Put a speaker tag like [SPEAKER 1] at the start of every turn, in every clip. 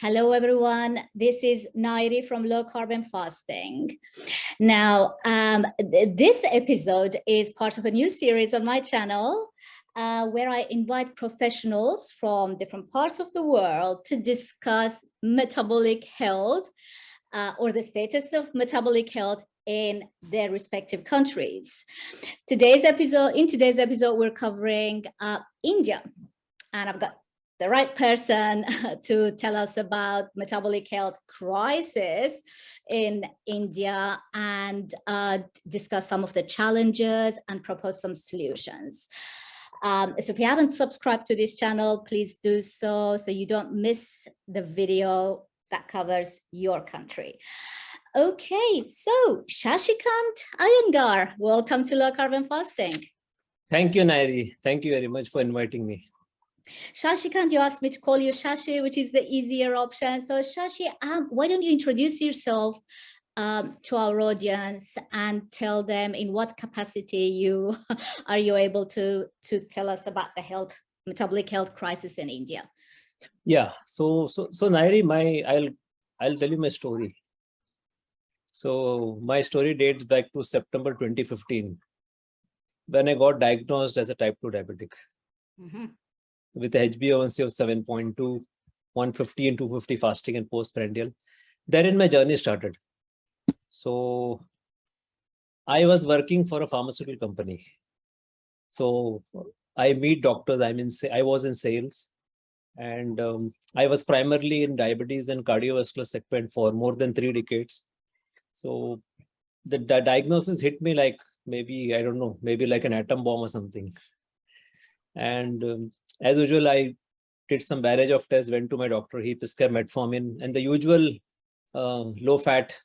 [SPEAKER 1] Hello, everyone. This is Nairi from Low Carb Fasting. Now, this episode is part of a new series on my channel where I invite professionals from different parts of the world to discuss metabolic health or the status of metabolic health in their respective countries. In today's episode, we're covering India, and I've got the right person to tell us about metabolic health crisis in India and discuss some of the challenges and propose some solutions. So if you haven't subscribed to this channel, please do so you don't miss the video that covers your country. Okay, so Shashikant Iyengar, welcome to Low Carb Fasting.
[SPEAKER 2] Thank you, Nairi. Thank you very much for inviting me.
[SPEAKER 1] Shashikant, you asked me to call you Shashi, which is the easier option. So Shashi, why don't you introduce yourself to our audience and tell them in what capacity are you able to tell us about the metabolic health crisis in India?
[SPEAKER 2] Yeah, so Nairi, I'll tell you my story. So my story dates back to September 2015, when I got diagnosed as a type 2 diabetic. Mm-hmm. With a HbA1c of 7.2, 150 and 250 fasting and postprandial. Therein my journey started. So I was working for a pharmaceutical company. So I meet doctors. I was in sales, and I was primarily in diabetes and cardiovascular segment for more than 3 decades. So the diagnosis hit me like maybe like an atom bomb or something. And as usual, I did some barrage of tests, went to my doctor. He prescribed metformin, and the usual low-fat,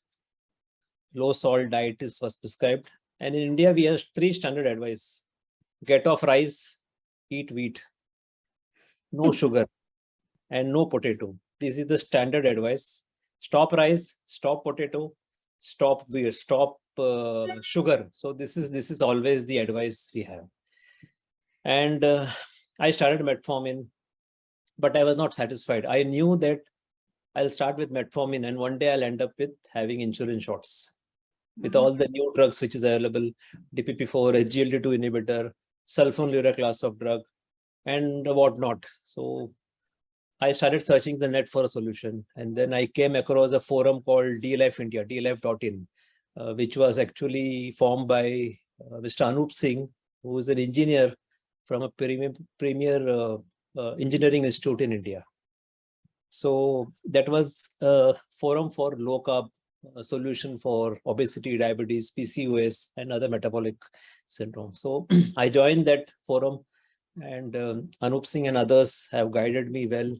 [SPEAKER 2] low-salt diet was prescribed. And in India, we have 3 standard advice: get off rice, eat wheat, no sugar, and no potato. This is the standard advice. Stop rice, stop potato, stop wheat, stop sugar. So this is always the advice we have. And I started metformin, but I was not satisfied. I knew that I'll start with metformin and one day I'll end up with having insulin shots with all the new drugs which is available, DPP4, SGLT2 inhibitor, sulfonylurea class of drug, and whatnot. So I started searching the net for a solution. And then I came across a forum called DLife India, dlife.in, which was actually formed by Mr. Anup Singh, who is an engineer from a premier engineering institute in India. So that was a forum for low carb solution for obesity, diabetes, PCOS, and other metabolic syndrome. So I joined that forum, and Anup Singh and others have guided me well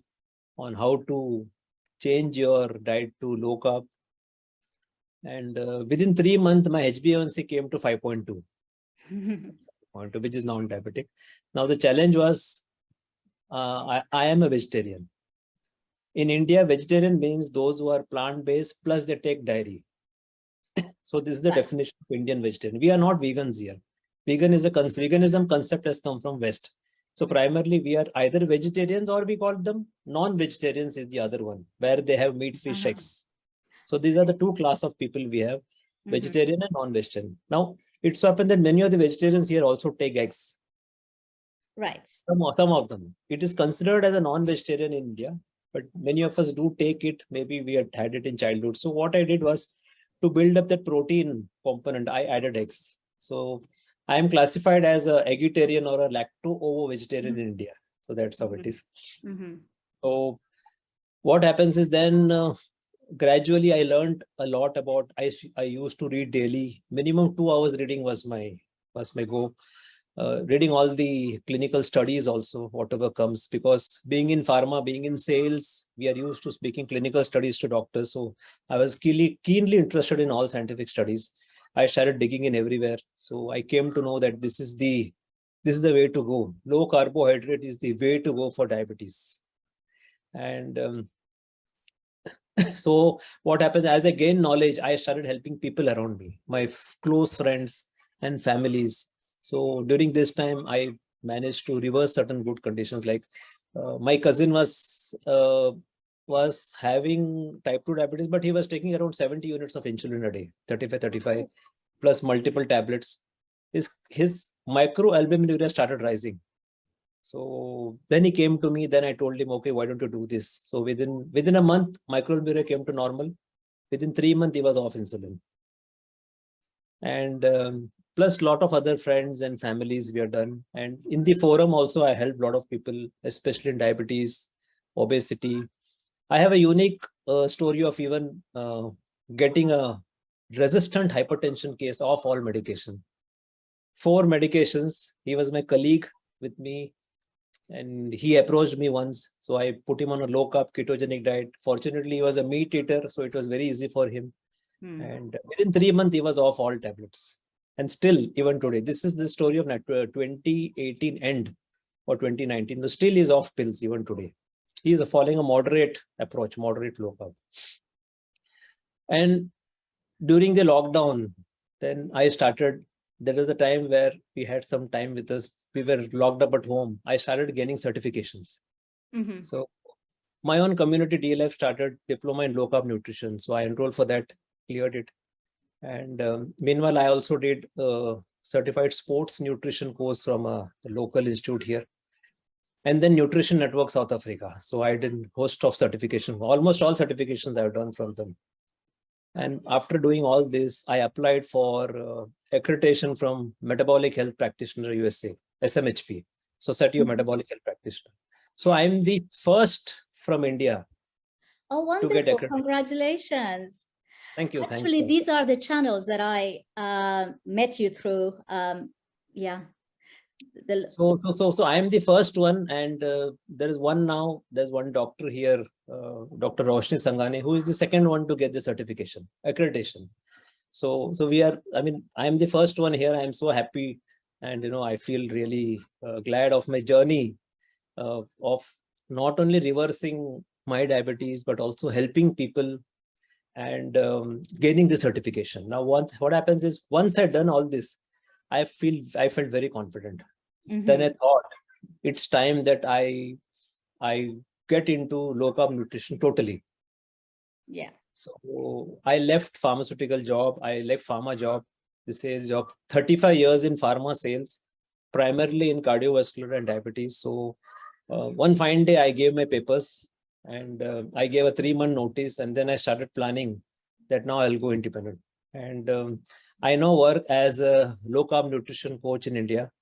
[SPEAKER 2] on how to change your diet to low carb. And within 3 months, my HbA1c came to 5.2. Which is non-diabetic. Now the challenge was, I am a vegetarian. In India, vegetarian means those who are plant-based plus they take dairy. So this is the definition of Indian vegetarian. We are not vegans here. Veganism concept has come from West. So primarily we are either vegetarians or we call them non-vegetarians is the other one, where they have meat, fish, eggs. So these are the 2 classes of people we have, vegetarian and non-vegetarian. Now, it so happens that many of the vegetarians here also take eggs.
[SPEAKER 1] Right.
[SPEAKER 2] Some of them. It is considered as a non-vegetarian in India, but many of us do take it. Maybe we had it in childhood. So what I did was to build up that protein component, I added eggs. So I am classified as a vegetarian or a lacto-ovo-vegetarian in India. So that's how it is. So what happens is then gradually I learned a lot about, I used to read daily. Minimum 2 hours reading was my goal. Reading all the clinical studies also, whatever comes, because being in pharma, being in sales, we are used to speaking clinical studies to doctors. So I was keenly interested in all scientific studies. I started digging in everywhere. So I came to know that this is the way to go. Low carbohydrate is the way to go for diabetes. And so what happens, as I gained knowledge, I started helping people around me, my close friends and families. So during this time, I managed to reverse certain good conditions. Like my cousin was was having type 2 diabetes, but he was taking around 70 units of insulin a day, 35, plus multiple tablets. His microalbuminuria started rising. So then he came to me, then I told him, okay, why don't you do this? So within a month, microalbuminuria came to normal. Within 3 months, he was off insulin. And plus a lot of other friends and families we are done. And in the forum also, I helped a lot of people, especially in diabetes, obesity. I have a unique story of even getting a resistant hypertension case off all medication. 4 medications. He was my colleague with me, and he approached me once. So I put him on a low carb ketogenic diet. Fortunately, he was a meat eater, so it was very easy for him. And within 3 months, he was off all tablets. And still, even today, this is the story of 2018 end or 2019. So still, he's off pills even today. He is following a moderate approach, moderate low carb. And during the lockdown, then I started. There was a time where we had some time with us. We were locked up at home. I started gaining certifications. So my own community DLF started Diploma in Low Carb Nutrition. So I enrolled for that, cleared it. And meanwhile, I also did a certified sports nutrition course from a local institute here. And then Nutrition Network South Africa. So I did a host of certification. Almost all certifications I've done from them. And after doing all this, I applied for accreditation from Metabolic Health Practitioner USA, SMHP, Society of Metabolic Health Practitioner. So I'm the first from India.
[SPEAKER 1] Oh, wonderful. Congratulations.
[SPEAKER 2] Thank you.
[SPEAKER 1] Actually, these are the channels that I met you through. Yeah.
[SPEAKER 2] So I am the first one, and there is one now. There's one doctor here, Dr. Roshni Sangane, who is the second one to get the certification, accreditation. So we are. I mean, I am the first one here. I am so happy, and I feel really glad of my journey of not only reversing my diabetes but also helping people and gaining the certification. Now, what happens is once I've done all this, I felt very confident. Then I thought it's time that I get into low carb nutrition totally.
[SPEAKER 1] Yeah.
[SPEAKER 2] So I left pharmaceutical job. I left pharma job, the sales job. 35 years in pharma sales, primarily in cardiovascular and diabetes. So one fine day I gave my papers and I gave a 3-month notice, and then I started planning that now I'll go independent. And I now work as a low carb nutrition coach in India.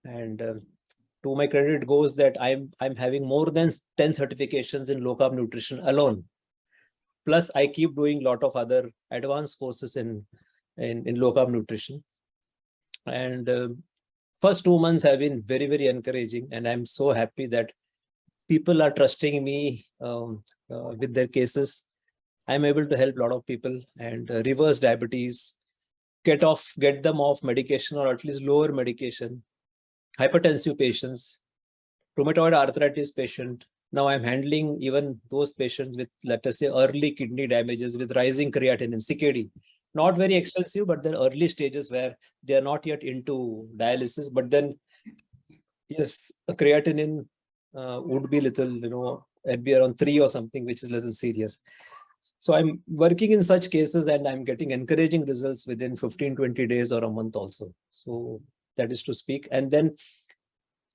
[SPEAKER 2] And to my credit goes that I'm having more than 10 certifications in low carb nutrition alone. Plus, I keep doing a lot of other advanced courses in low carb nutrition. And first 2 months have been very, very encouraging, and I'm so happy that people are trusting me with their cases. I'm able to help a lot of people and reverse diabetes, get them off medication, or at least lower medication. Hypertensive patients, rheumatoid arthritis patient. Now I'm handling even those patients with, let us say, early kidney damages with rising creatinine, CKD. Not very extensive, but the early stages where they are not yet into dialysis. But then, yes, a creatinine would be little, it'd be around 3 or something, which is a little serious. So I'm working in such cases, and I'm getting encouraging results within 15, 20 days or a month also. So that is to speak. And then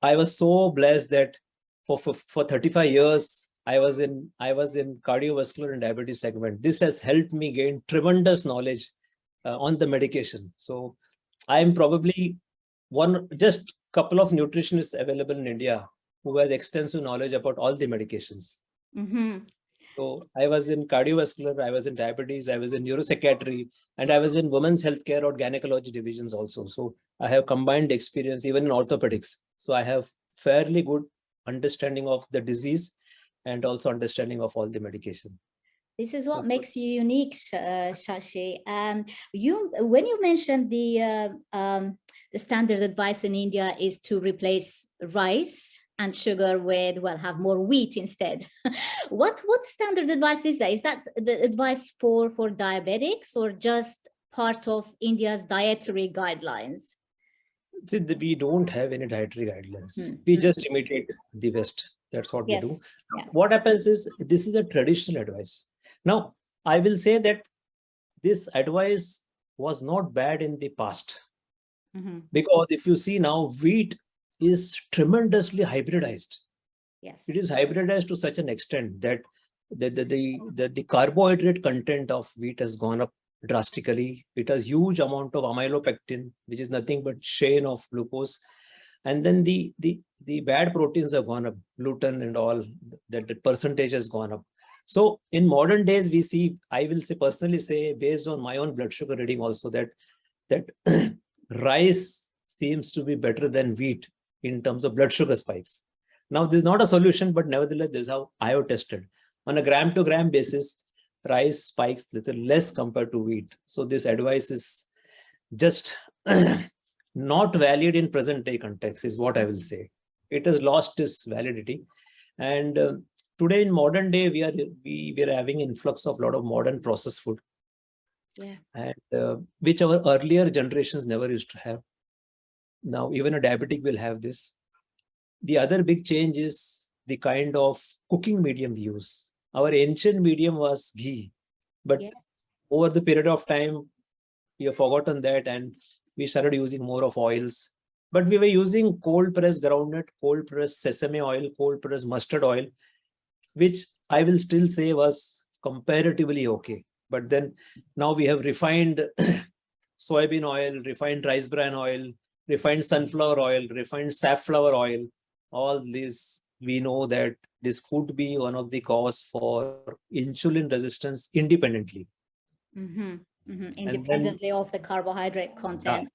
[SPEAKER 2] I was so blessed that for 35 years, I was in cardiovascular and diabetes segment. This has helped me gain tremendous knowledge on the medication. So I'm probably just couple of nutritionists available in India who has extensive knowledge about all the medications. So I was in cardiovascular, I was in diabetes, I was in neuropsychiatry, and I was in women's healthcare or gynecology divisions also. So I have combined experience even in orthopedics. So I have fairly good understanding of the disease and also understanding of all the medication.
[SPEAKER 1] This is what makes you unique, Shashi. When you mentioned the standard advice in India is to replace rice and sugar with, have more wheat instead. What standard advice is that? Is that the advice for diabetics or just part of India's dietary guidelines?
[SPEAKER 2] See, we don't have any dietary guidelines. We just imitate the West. That's what we do.
[SPEAKER 1] Yes. Yeah.
[SPEAKER 2] What happens is, this is a traditional advice. Now, I will say that this advice was not bad in the past. Because if you see now, wheat is tremendously hybridized.
[SPEAKER 1] Yes.
[SPEAKER 2] It is hybridized to such an extent that the carbohydrate content of wheat has gone up drastically. It has huge amount of amylopectin, which is nothing but chain of glucose. And then the bad proteins have gone up, gluten and all, that the percentage has gone up. So in modern days, we see, I will say personally say, based on my own blood sugar reading also, that rice seems to be better than wheat in terms of blood sugar spikes. Now, this is not a solution, but nevertheless, this is how I have tested. On a gram to gram basis, rice spikes little less compared to wheat. So this advice is just not valid in present day context, is what I will say. It has lost its validity. And today in modern day, we are having influx of a lot of modern processed food.
[SPEAKER 1] Yeah.
[SPEAKER 2] And which our earlier generations never used to have. Now, even a diabetic will have this. The other big change is the kind of cooking medium we use. Our ancient medium was ghee, but
[SPEAKER 1] Yes.
[SPEAKER 2] over the period of time, we have forgotten that and we started using more of oils. But we were using cold pressed groundnut, cold pressed sesame oil, cold pressed mustard oil, which I will still say was comparatively okay. But then now we have refined soybean oil, refined rice bran oil, refined sunflower oil, refined safflower oil. All this, we know that this could be one of the cause for insulin resistance independently.
[SPEAKER 1] Independently of the carbohydrate content.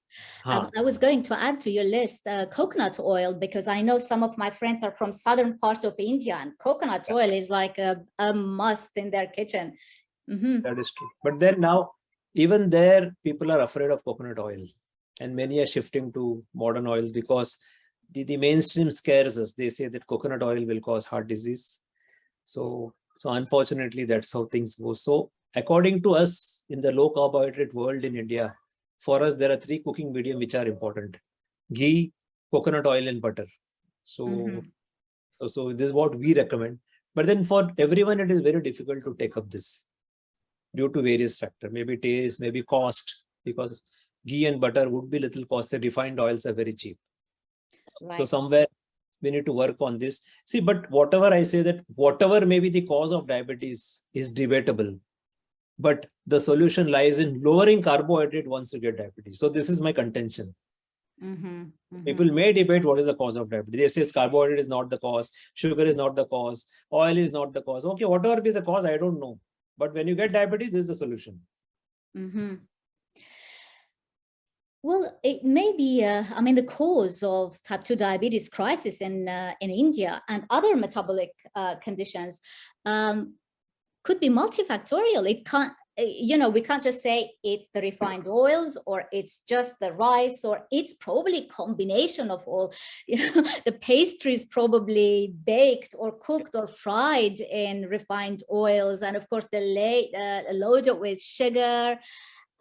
[SPEAKER 2] I
[SPEAKER 1] I was going to add to your list coconut oil, because I know some of my friends are from southern part of India, and coconut oil is like a must in their kitchen.
[SPEAKER 2] That is true. But then now, even there, people are afraid of coconut oil, and many are shifting to modern oils because the mainstream scares us. They say that coconut oil will cause heart disease. So unfortunately, that's how things go. So according to us, in the low carbohydrate world in India, for us, there are 3 cooking medium which are important: ghee, coconut oil, and butter. So this is what we recommend. But then for everyone, it is very difficult to take up this due to various factors, maybe taste, maybe cost, because ghee and butter would be little costly. Refined oils are very cheap. Right. So somewhere we need to work on this. See, but whatever I say, that whatever may be the cause of diabetes is debatable, but the solution lies in lowering carbohydrate once you get diabetes. So this is my contention. People may debate what is the cause of diabetes. They say carbohydrate is not the cause, sugar is not the cause, oil is not the cause. Okay, whatever be the cause, I don't know. But when you get diabetes, this is the solution.
[SPEAKER 1] Well, it may be, the cause of type 2 diabetes crisis in India and other metabolic conditions could be multifactorial. It can't, we can't just say it's the refined oils or it's just the rice, or it's probably a combination of all. The pastry is probably baked or cooked or fried in refined oils. And of course, they're loaded with sugar.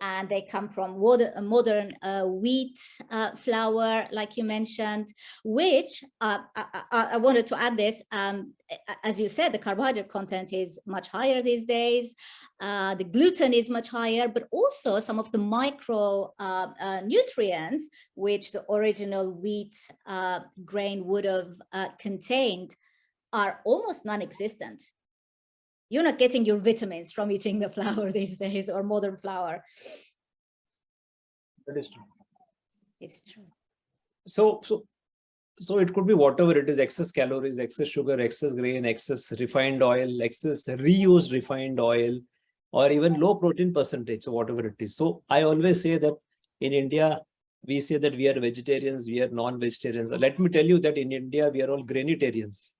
[SPEAKER 1] And they come from modern wheat flour, like you mentioned, which I wanted to add this. As you said, the carbohydrate content is much higher these days. The gluten is much higher, but also some of the micro nutrients, which the original wheat grain would have contained, are almost non-existent. You're not getting your vitamins from eating the flour these days, or modern flour.
[SPEAKER 2] That is true.
[SPEAKER 1] It's true.
[SPEAKER 2] So it could be whatever it is: excess calories, excess sugar, excess grain, excess refined oil, excess reused refined oil, or even low protein percentage, so whatever it is. So I always say that in India, we say that we are vegetarians, we are non-vegetarians. Let me tell you that in India, we are all grainitarians.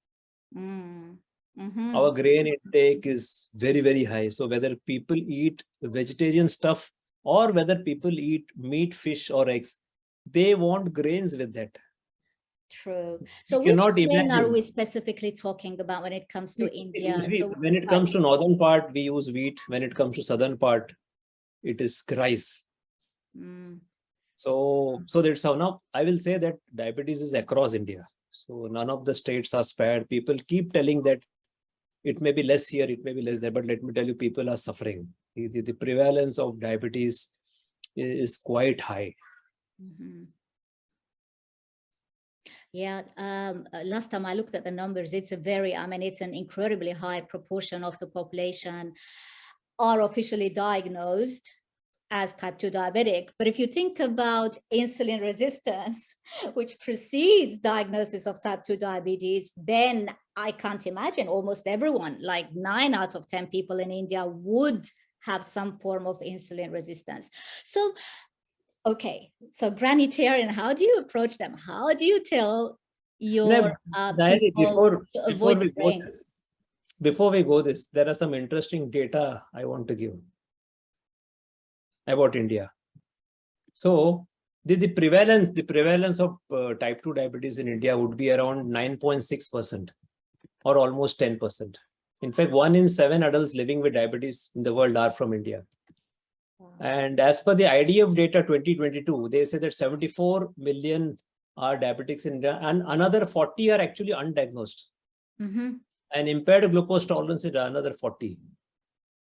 [SPEAKER 2] Our grain intake is very, very high. So whether people eat vegetarian stuff or whether people eat meat, fish, or eggs, they want grains with that.
[SPEAKER 1] True. So which grain are we specifically talking about when it comes to India?
[SPEAKER 2] When it comes to northern part, we use wheat. When it comes to southern part, it is rice. So that's how. Now I will say that diabetes is across India. So none of the states are spared. People keep telling that it may be less here, it may be less there, but let me tell you, people are suffering. The prevalence of diabetes is quite high.
[SPEAKER 1] Mm-hmm. Yeah, last time I looked at the numbers, it's it's an incredibly high proportion of the population are officially diagnosed as type 2 diabetic. But if you think about insulin resistance, which precedes diagnosis of type 2 diabetes, then I can't imagine almost everyone, like 9 out of 10 people in India would have some form of insulin resistance. So, okay, so granitarian, how do you approach them? How do you tell your people to avoid the grains?
[SPEAKER 2] Before we go this, there are some interesting data I want to give about India. So the prevalence of type 2 diabetes in India would be around 9.6% or almost 10%. In fact, 1 in 7 adults living with diabetes in the world are from India. Wow. And as per the IDF data 2022, they say that 74 million are diabetics in India and another 40 are actually undiagnosed. Mm-hmm. And impaired glucose tolerance is another 40.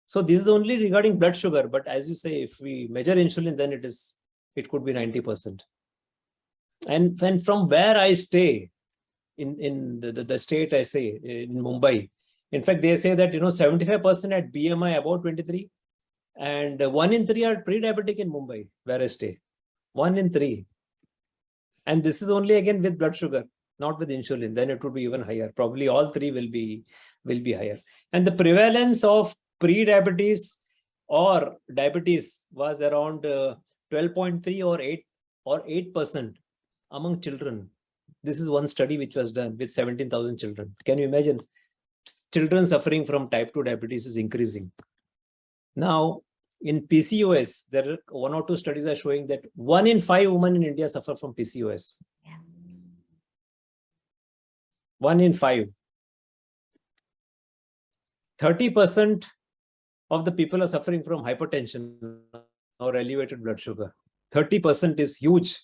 [SPEAKER 2] So this is only regarding blood sugar, but as you say, if we measure insulin, then it could be 90%. And from where I stay, in the state I say, in Mumbai, in fact, they say that 75% at BMI about 23, and 1 in 3 are pre-diabetic in Mumbai, where I stay. 1 in 3. And this is only again with blood sugar, not with insulin. Then it would be even higher. Probably all 3 will be higher. And the prevalence of pre-diabetes or diabetes was around 12.3 or 8% among children. This is one study which was done with 17,000 children. Can you imagine? Children suffering from type 2 diabetes is increasing. Now, in PCOS, there are 1 or 2 studies are showing that 1 in 5 women in India suffer from PCOS. Yeah. 1 in 5. 30% of the people are suffering from hypertension or elevated blood sugar. 30% is huge.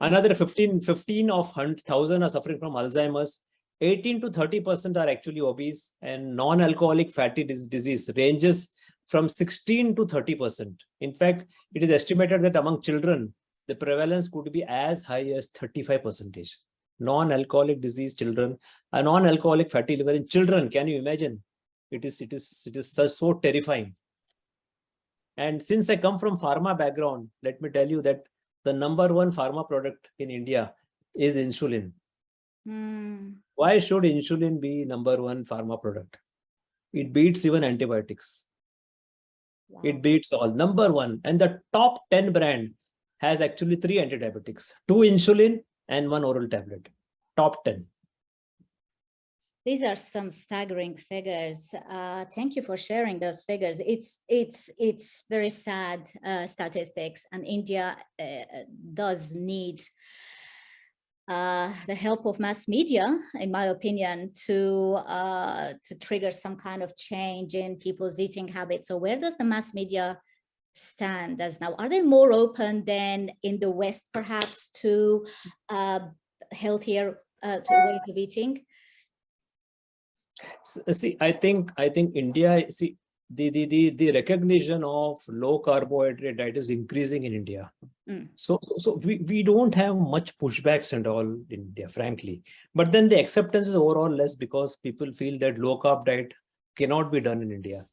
[SPEAKER 2] Another 15 of 1,000 are suffering from Alzheimer's. 18 to 30% are actually obese, and non-alcoholic fatty disease ranges from 16 to 30%. In fact, it is estimated that among children, the prevalence could be as high as 35%. Non-alcoholic disease children, a non-alcoholic fatty liver in children. Can you imagine? It is so terrifying. And since I come from pharma background, let me tell you that the number 1 pharma product in India is insulin. Why should insulin be number 1 pharma product? It beats even antibiotics. Wow. It beats all. Number 1. And the top 10 brand has actually 3 antidiabetics, 2 insulin and 1 oral tablet. Top 10.
[SPEAKER 1] These are some staggering figures. Thank you for sharing those figures. It's very sad statistics, and India does need the help of mass media, in my opinion, to trigger some kind of change in people's eating habits. So where does the mass media stand as now? Are they more open than in the West, perhaps, to healthier ways of eating?
[SPEAKER 2] See, I think India, see, the recognition of low carbohydrate diet is increasing in India. So we don't have much pushbacks and all in India, frankly. But then the acceptance is overall less because people feel that low carb diet cannot be done in India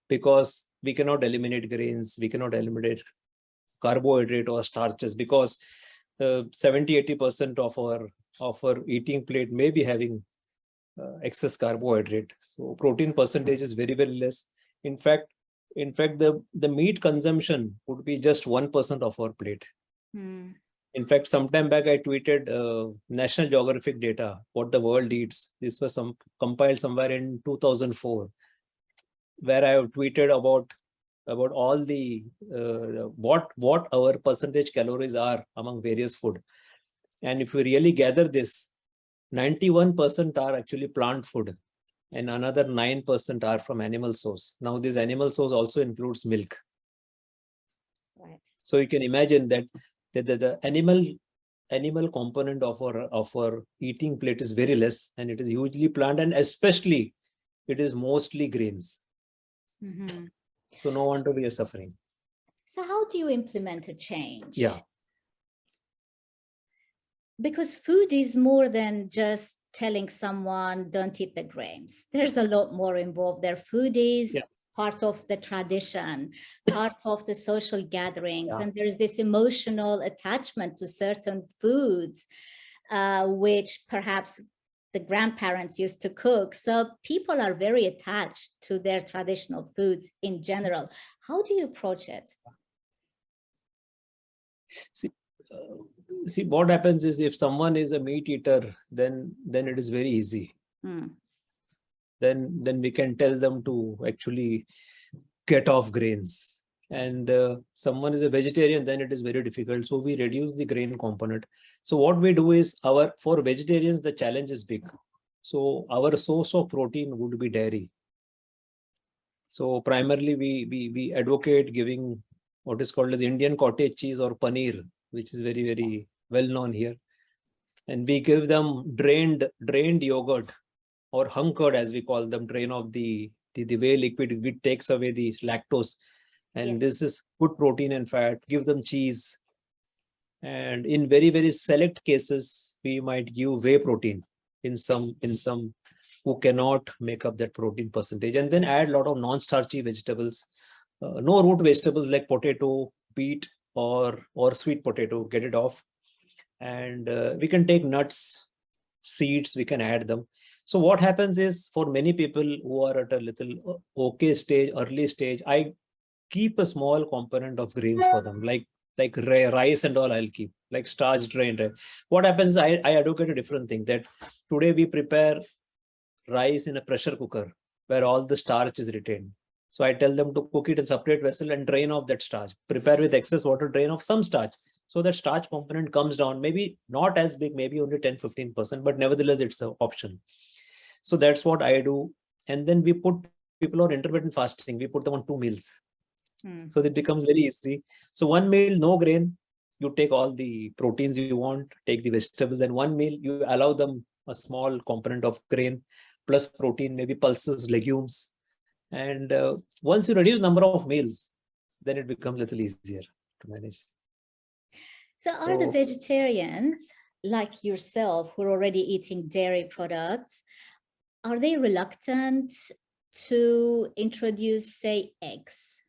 [SPEAKER 2] because we cannot eliminate grains, we cannot eliminate carbohydrate or starches because 70-80% of our eating plate may be having excess carbohydrate. So protein percentage is very, very less. In fact, the meat consumption would be just 1% of our plate. In fact, sometime back I tweeted National Geographic data, what the world eats. This was compiled somewhere in 2004, where I have tweeted about all the what our percentage calories are among various food. And if we really gather this, 91% are actually plant food and another 9% are from animal source. Now this animal source also includes milk. Right. So you can imagine that the animal animal component of our eating plate is very less, and it is hugely plant, and especially it is mostly grains.
[SPEAKER 1] Mm-hmm.
[SPEAKER 2] So no wonder we are suffering.
[SPEAKER 1] So how do you implement a change?
[SPEAKER 2] Yeah.
[SPEAKER 1] Because food is more than just telling someone don't eat the grains. There's a lot more involved there. Food is part of the tradition, part of the social gatherings, and there's this emotional attachment to certain foods, which perhaps the grandparents used to cook. So people are very attached to their traditional foods in general. How do you approach it?
[SPEAKER 2] See, what happens is, if someone is a meat eater, then it is very easy. Then we can tell them to actually get off grains. And someone is a vegetarian, then it is very difficult. So we reduce the grain component. So what we do is, for vegetarians, the challenge is big. So our source of protein would be dairy. So primarily we advocate giving what is called as Indian cottage cheese or paneer, which is very, very well known here. And we give them drained yogurt, or hunkered, as we call them, drain of the whey liquid, which takes away the lactose. And this is good protein and fat. Give them cheese. And in very, very select cases, we might give whey protein in some who cannot make up that protein percentage, and then add a lot of non-starchy vegetables, no root vegetables like potato, beet, or sweet potato. Get it off. And we can take nuts, seeds, we can add them. So what happens is, for many people who are at a little okay stage, early stage, I keep a small component of grains for them, like rice and all. I'll keep like starch drained. What happens is, I advocate a different thing, that today we prepare rice in a pressure cooker where all the starch is retained. So I tell them to cook it in separate vessel and drain off that starch. Prepare with excess water, drain off some starch. So that starch component comes down, maybe not as big, maybe only 10-15%, but nevertheless, it's an option. So that's what I do. And then we put people on intermittent fasting. We put them on 2 meals. So it becomes very easy. So 1 meal, no grain. You take all the proteins you want, take the vegetables. Then 1 meal, you allow them a small component of grain plus protein, maybe pulses, legumes. And once you reduce number of meals, then it becomes a little easier to manage.
[SPEAKER 1] So are the vegetarians like yourself who are already eating dairy products, are they reluctant to introduce, say, eggs?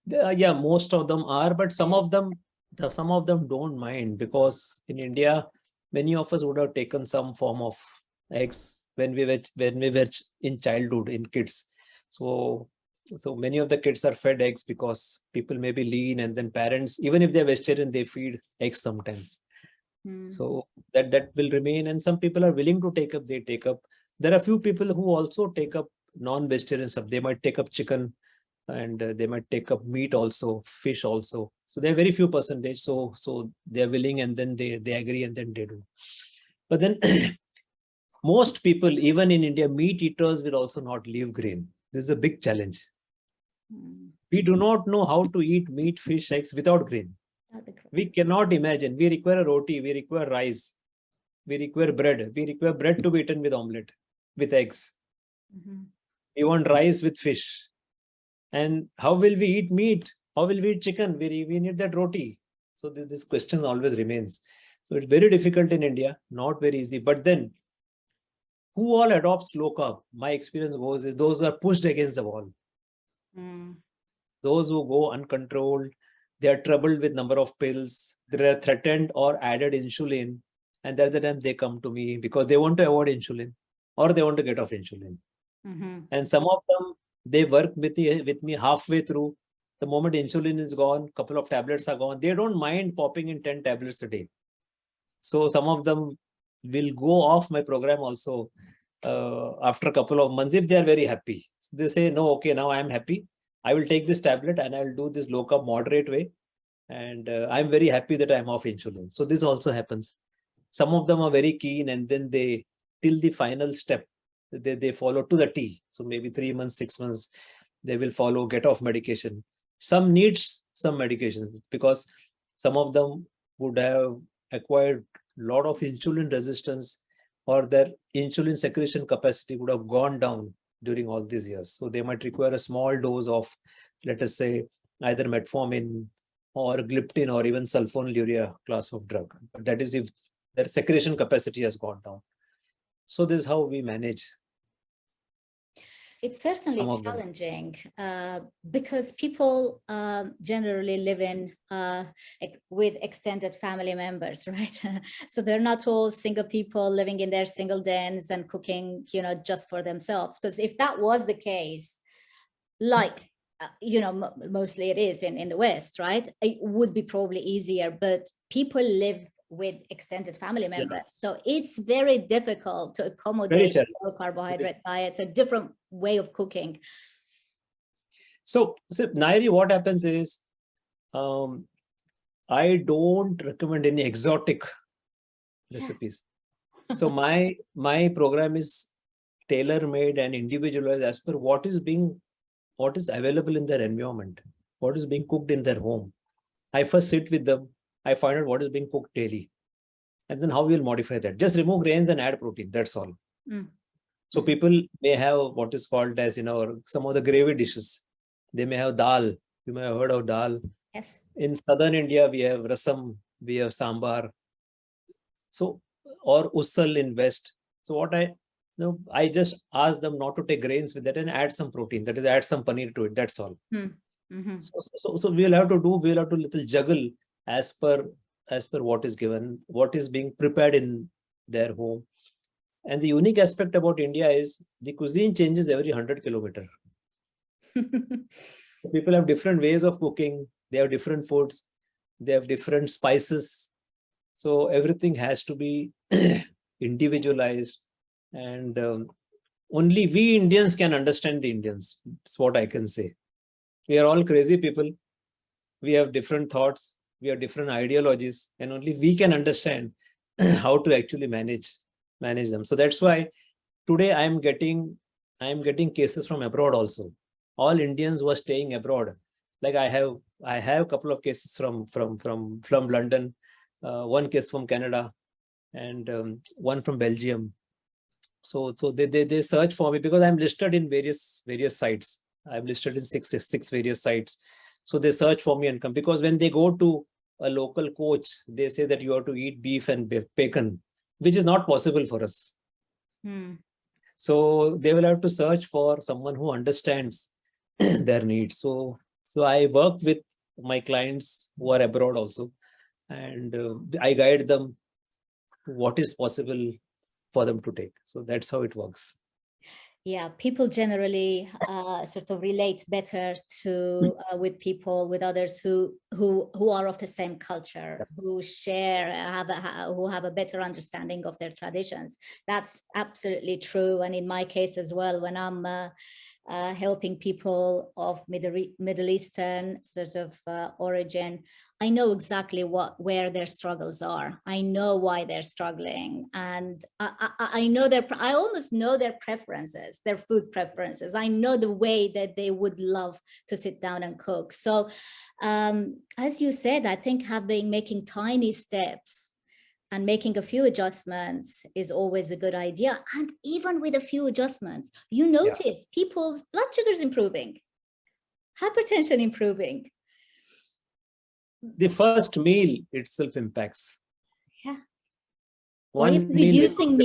[SPEAKER 2] Yeah, most of them are, but some of them don't mind, because in India, many of us would have taken some form of eggs when we were in childhood, in kids. So many of the kids are fed eggs because people may be lean, and then parents, even if they're vegetarian, they feed eggs sometimes. So that will remain, and some people are willing to take up. They take up. There are a few people who also take up non-vegetarian stuff. They might take up chicken, and they might take up meat also, fish also. So there are very few percentage. So they're willing, and then they agree, and then they do. But then most people, even in India, meat eaters will also not leave grain. This is a big challenge. We do not know how to eat meat, fish, eggs without grain. We cannot imagine. We require a roti, we require rice, we require bread. We require bread to be eaten with omelette, with eggs. We want rice with fish. And how will we eat meat? How will we eat chicken? We need that roti. So this question always remains. So it's very difficult in India, not very easy. But then, who all adopts low carb? My experience goes is those who are pushed against the wall. Those who go uncontrolled, they are troubled with number of pills, they are threatened or added insulin. And that's the time they come to me because they want to avoid insulin or they want to get off insulin. And some of them, they work with me halfway through. The moment insulin is gone, couple of tablets are gone, they don't mind popping in 10 tablets a day. So some of them will go off my program also after a couple of months if they are very happy. They say, no, okay, now I am happy. I will take this tablet and I will do this low carb moderate way. And I'm very happy that I'm off insulin. So this also happens. Some of them are very keen, and then they, till the final step, they follow to the T. So maybe 3 months, 6 months, they will follow, get off medication. Some needs some medication because some of them would have acquired a lot of insulin resistance, or their insulin secretion capacity would have gone down during all these years. So they might require a small dose of, let us say, either metformin or gliptin or even sulfonylurea class of drug. But that is if their secretion capacity has gone down. So this is how we manage.
[SPEAKER 1] It's certainly challenging because people generally live in with extended family members, right? So they're not all single people living in their single dens and cooking, you know, just for themselves. Because if that was the case, like, you know, mostly it is in the West, right? It would be probably easier, but people live with extended family members. So it's very difficult to accommodate low carbohydrate diets, a different way of cooking.
[SPEAKER 2] So Nairi, what happens is, I don't recommend any exotic recipes. So my program is tailor-made and individualized as per what is available in their environment, what is being cooked in their home. I first sit with them. I find out what is being cooked daily, and then how we'll modify that. Just remove grains and add protein. That's all. So people may have what is called as, you know, some of the gravy dishes. They may have dal. You may have heard of dal.
[SPEAKER 1] Yes.
[SPEAKER 2] In southern India, we have rasam, we have sambar. So, or usal in West. So what I just ask them not to take grains with that and add some protein. That is, add some paneer to it. That's all. So we'll have to little juggle as per what is given, what is being prepared in their home. And the unique aspect about India is the cuisine changes every 100 kilometers. People have different ways of cooking. They have different foods. They have different spices. So everything has to be individualized. And only we Indians can understand the Indians. That's what I can say. We are all crazy people. We have different thoughts. We have different ideologies, and only we can understand how to actually manage them. So that's why today I am getting cases from abroad also. All Indians who are staying abroad. Like I have a couple of cases from London, one case from Canada, and one from Belgium. So they search for me because I'm listed in various sites. I'm listed in six various sites. So they search for me and come, because when they go to a local coach, they say that you have to eat beef and bacon, which is not possible for us. So they will have to search for someone who understands their needs. So I work with my clients who are abroad also, and I guide them what is possible for them to take. So that's how it works.
[SPEAKER 1] Yeah, people generally sort of relate better to with others who are of the same culture, who have a better understanding of their traditions. That's absolutely true. And in my case as well, when I'm helping people of Middle Eastern sort of origin, I know exactly where their struggles are. I know why they're struggling, and I know I almost know their preferences, their food preferences. I know the way that they would love to sit down and cook. So, as you said, I think making tiny steps and making a few adjustments is always a good idea. And even with a few adjustments, you notice people's blood sugars improving, hypertension improving.
[SPEAKER 2] The first meal itself impacts.
[SPEAKER 1] Yeah. Or even reducing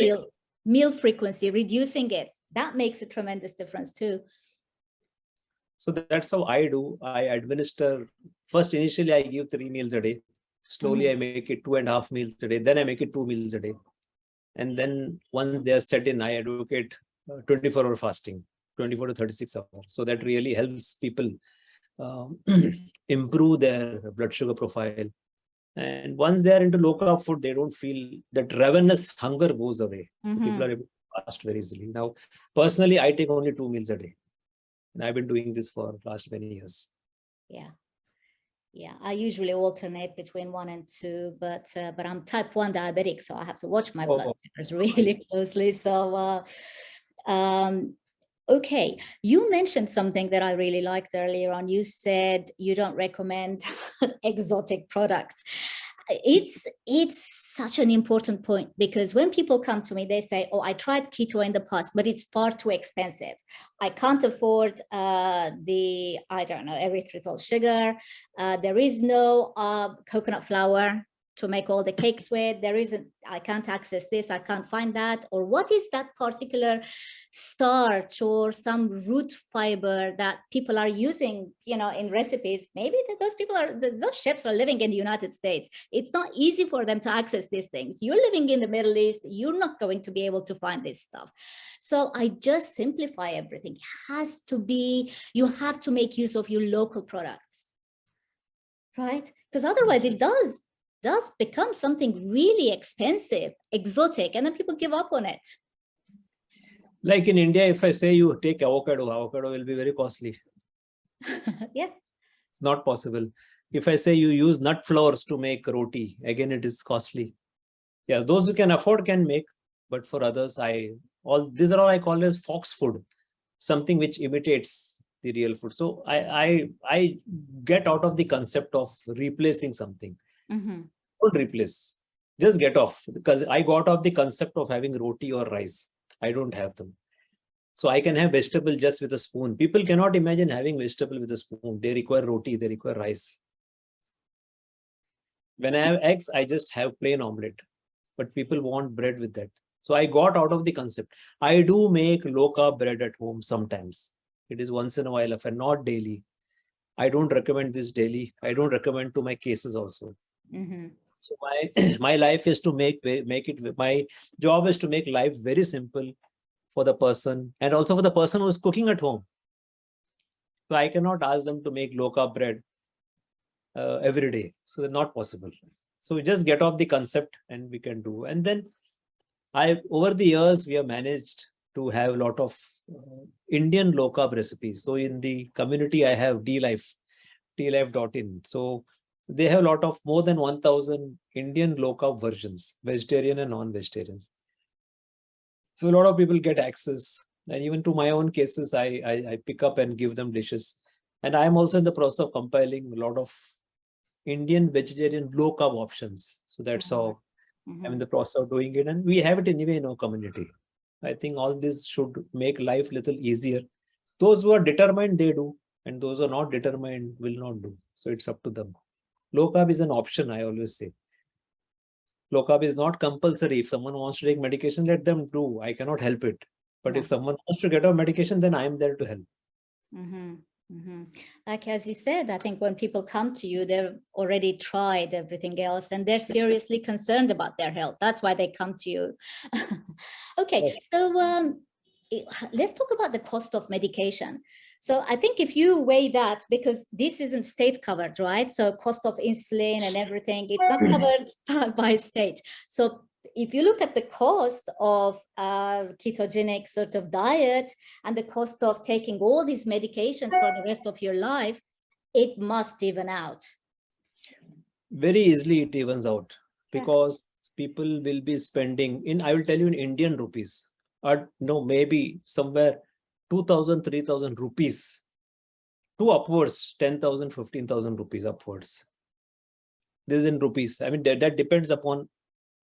[SPEAKER 1] meal frequency, reducing it, that makes a tremendous difference too.
[SPEAKER 2] So that's how I do. I administer. First, initially, I give 3 meals a day. Slowly, I make it 2.5 meals a day. Then I make it 2 meals a day. And then once they are set in, I advocate 24-hour fasting, 24 to 36 hours. So that really helps people improve their blood sugar profile. And once they are into low carb food, they don't feel that ravenous hunger goes away. So people are able to fast very easily. Now, personally, I take only 2 meals a day. And I've been doing this for the last many years.
[SPEAKER 1] Yeah, I usually alternate between 1 and 2, but I'm type 1 diabetic, so I have to watch my blood sugars really closely. So, okay, you mentioned something that I really liked earlier on. You said you don't recommend exotic products. it's such an important point, because when people come to me, they say, oh, I tried keto in the past, but it's far too expensive. I can't afford I don't know, erythritol sugar. There is no coconut flour to make all the cakes with. There isn't, I can't access this, I can't find that. Or what is that particular starch or some root fiber that people are using, in recipes? Maybe those people those chefs are living in the United States. It's not easy for them to access these things. You're living in the Middle East, you're not going to be able to find this stuff. So I just simplify everything. It has to be, you have to make use of your local products, right? Because otherwise it does become something really expensive, exotic, and then people give up on it.
[SPEAKER 2] Like in India, if I say you take avocado will be very costly.
[SPEAKER 1] Yeah.
[SPEAKER 2] It's not possible. If I say you use nut flours to make roti, again, it is costly. Yeah, those who can afford can make, but for others, these are all I call as fox food, something which imitates the real food. So I get out of the concept of replacing something.
[SPEAKER 1] Mm-hmm.
[SPEAKER 2] Don't replace, just get off, because I got off the concept of having roti or rice. I don't have them. So I can have vegetable just with a spoon. People cannot imagine having vegetable with a spoon. They require roti, they require rice. When I have eggs, I just have plain omelette, but people want bread with that. So I got out of the concept. I do make low carb bread at home sometimes. It is once in a while, and not daily. I don't recommend this daily. I don't recommend to my cases also.
[SPEAKER 1] Mm-hmm.
[SPEAKER 2] So my life is to make it, my job is to make life very simple for the person, and also for the person who is cooking at home. So I cannot ask them to make low carb bread every day. So it's not possible. So we just get off the concept and we can do. And then over the years, we have managed to have a lot of Indian low carb recipes. So in the community, I have dlife.in. So they have a lot of more than 1,000 Indian low carb versions, vegetarian and non-vegetarians. So a lot of people get access. And even to my own cases, I pick up and give them dishes. And I'm also in the process of compiling a lot of Indian vegetarian low carb options. So that's how I'm in the process of doing it. And we have it anyway in our community. I think all this should make life a little easier. Those who are determined, they do. And those who are not determined will not do. So it's up to them. Low carb is an option, I always say. Low carb is not compulsory. If someone wants to take medication, let them do. I cannot help it. But if someone wants to get off medication, then I am there to help.
[SPEAKER 1] Mm-hmm. Mm-hmm. Like as you said, I think when people come to you, they've already tried everything else and they're seriously concerned about their health. That's why they come to you. Okay, so let's talk about the cost of medication. So I think if you weigh that, because this isn't state covered, right? So cost of insulin and everything, it's not covered by state. So if you look at the cost of ketogenic sort of diet and the cost of taking all these medications for the rest of your life, it must even out.
[SPEAKER 2] Very easily it evens out, because people will be spending I will tell you in Indian rupees, or no, maybe somewhere 2,000, 3,000 rupees to upwards, 10,000, 15,000 rupees upwards. This is in rupees. I mean, that depends upon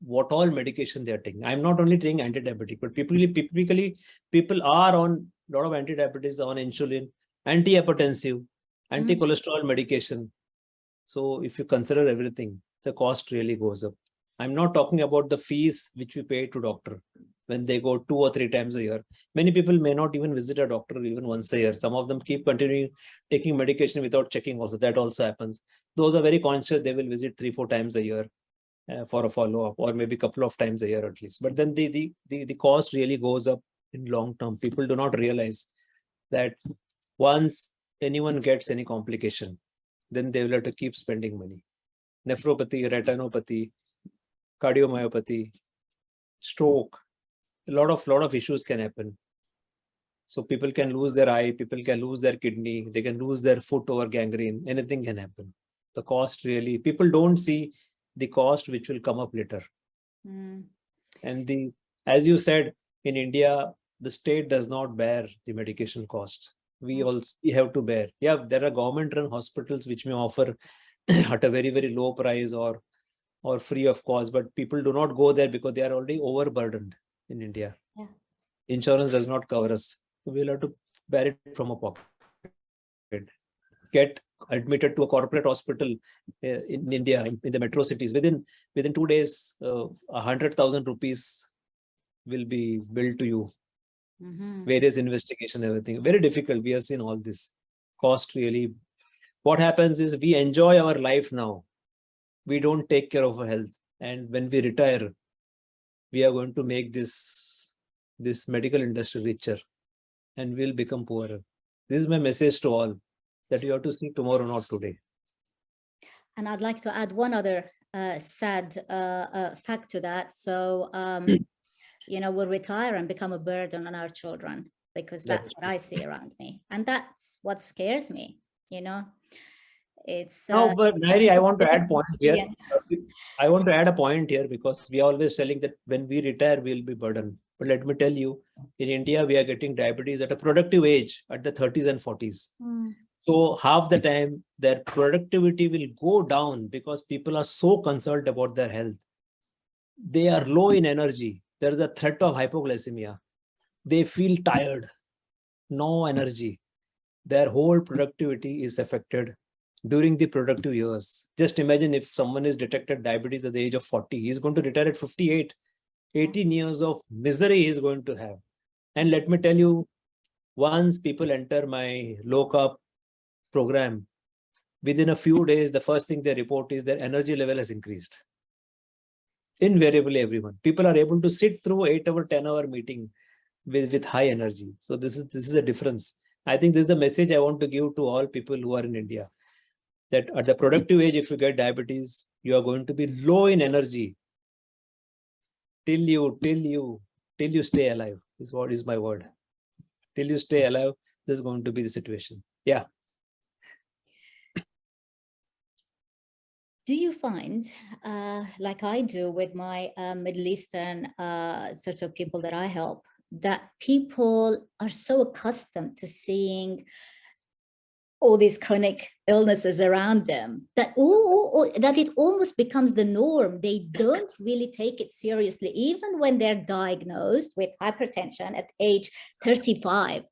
[SPEAKER 2] what all medication they are taking. I'm not only taking antidiabetic, but typically people are on a lot of antidiabetics, on insulin, antihypertensive, anti-cholesterol medication. So if you consider everything, the cost really goes up. I'm not talking about the fees which we pay to doctor when they go 2 or 3 times a year. Many people may not even visit a doctor even once a year. Some of them keep continuing taking medication without checking also. That also happens. Those are very conscious. They will visit 3-4 times a year for a follow-up, or maybe a couple of times a year at least. But then the cost really goes up in long term. People do not realize that once anyone gets any complication, then they will have to keep spending money. Nephropathy, retinopathy, cardiomyopathy, stroke, a lot of issues can happen. So people can lose their eye, people can lose their kidney, they can lose their foot over gangrene, anything can happen. The cost really, people don't see the cost which will come up later. And as you said, in India, the state does not bear the medication cost. We have to bear. Yeah, there are government-run hospitals which may offer at a very, very low price, or or free of cost, but people do not go there because they are already overburdened in India.
[SPEAKER 1] Yeah.
[SPEAKER 2] Insurance does not cover us. So we'll have to bear it from a pocket. Get admitted to a corporate hospital in India, in the metro cities. Within 2 days, 100,000 rupees will be billed to you. Various investigation, everything. Very difficult. We have seen all this. Cost really. What happens is we enjoy our life now. We don't take care of our health. And when we retire, we are going to make this medical industry richer and we'll become poorer. This is my message to all, that you have to see tomorrow, not today.
[SPEAKER 1] And I'd like to add one other sad fact to that. So, we'll retire and become a burden on our children, because that's what I see around me. And that's what scares me, It's
[SPEAKER 2] no, but Nairi, I want to add point here.
[SPEAKER 1] Yeah.
[SPEAKER 2] I want to add a point here, because we are always telling that when we retire, we'll be burdened. But let me tell you, in India, we are getting diabetes at a productive age, at the 30s and 40s. So half the time, their productivity will go down because people are so concerned about their health. They are low in energy. There is a threat of hypoglycemia. They feel tired, no energy. Their whole productivity is affected during the productive years. Just imagine if someone is detected diabetes at the age of 40, he's going to retire at 58. 18 years of misery he's going to have. And let me tell you, once people enter my low carb program, within a few days, the first thing they report is their energy level has increased. Invariably, everyone. People are able to sit through 8-hour, 10-hour meeting with high energy. So this is a difference. I think this is the message I want to give to all people who are in India, that at the productive age, if you get diabetes, you are going to be low in energy till you stay alive. Is what is my word. Till you stay alive, this is going to be the situation. Yeah.
[SPEAKER 1] Do you find, like I do with my Middle Eastern sort of people that I help, that people are so accustomed to seeing all these chronic illnesses around them that that it almost becomes the norm? They don't really take it seriously, even when they're diagnosed with hypertension at age 35,